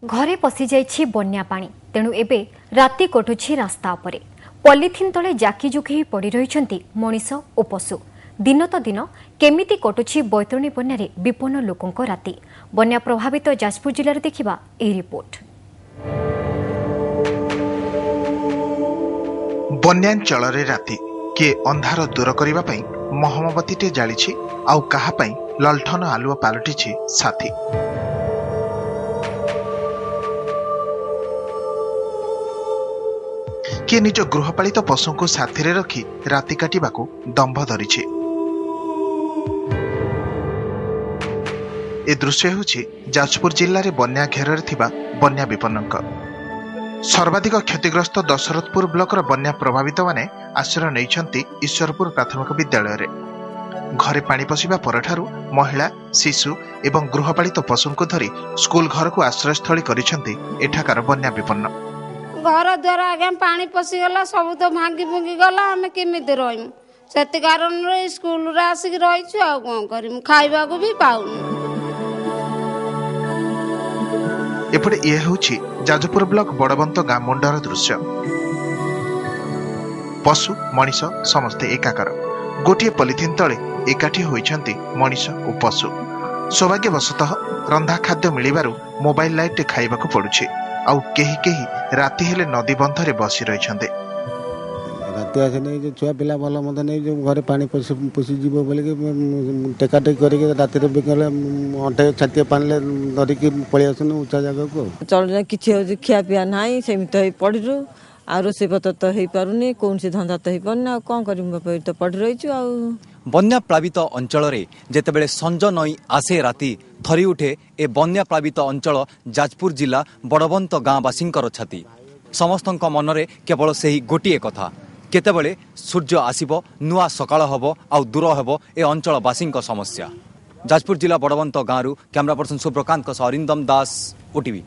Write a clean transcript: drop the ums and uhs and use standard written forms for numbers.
घरे पशि जाइछि बन्या पानी तेणु एबे राति कटुछि रास्ता उपरे पॉलिथिन तले जाकीजुकी पड़ी रहिछंती मनीष और पशु। दिन तो दिन केमिति कटुछि बैतरणी बन्यारे विपन्न लोकंक राति। बन्या प्रभावित जाजपुर जिल्लार देखिबा ए रिपोर्ट। बन्यांचଳରେ राति किए अंधार दूर करिबा पई मोहमबतीटे जालिछि आउ काहा पई ललठन आलुआ पालटिछि साथी। किए निज गृहपालित पशु को साथी रे रखी राति काटिबाकू दंभ धरिछि। ए दृश्य हेउछि जाजपुर जिल्ला रे बन्या घेରରେ थिबा बन्या विपन्नक। सर्वाधिक क्षतिग्रस्त दशरथपुर ब्लॉकर बन्या प्रभावित माने आश्रय नैछंती ईश्वरपुर प्राथमिक विद्यालय रे। घरे पानी पशिबा परठारु महिला शिशु एवं गृहपालित पशु को धरी स्कूल घर को आश्रयस्थली करिसंती एठाकार बन्या विपन्न। घर द्वार आगे पानी पशिगला सब तो भांगी भुंगी गला आम केमिति रहिमु से कारण स्कूल रे आसिक रहिछु आ कोन करिमु खाइबा को भी पाउनु। एपटे ये होछि जाजपुर ब्लॉक बड़बंत गाँ मुंडर दृश्य। पशु मनीष समस्ते एकाकार गोटे पॉलिथिन तले एकाठी होइछंती मनीष और पशु। सौभाग्यवशतः रंधा खाद्य मिलिबारु मोबाइल लाइट खाइबा को पड़ुछि आउ केही केही राति हेले नदी बंधरे बसी रहिछंते। राति आसे नै जे छुआ पिला भल मत नै जे घरे पानी पसी जीवो बोले के टेका टेक करके राति रे बेकले अंटे छाती पानले धरि के पळि आसन ऊंचा जगह को चल किछि खिया पिया नाही सेमित हे पडिरु आ रोसे पत तो हे पारुनी कोन से धंधा तो हे पन्ना कोन करिम बाप तो पड रहिछु आ बन्या प्लावित अंचल जेतेबेले संज नई आसे राति थरी उठे ए बन्या प्लावित अंचल जाजपुर जिला बड़बंत गाँवासींकर छाती। समस्तक मनरे केवल सेही गोटिए कथा केतेबेले सूर्य आसीबो नुआ सकाळ हबो आ दूर हबो ए अंचलवासींक समस्या। जाजपुर जिला बड़बंत गाँव कैमरा पर्सन सुप्रकांत अरिंदम दास ओटीवी।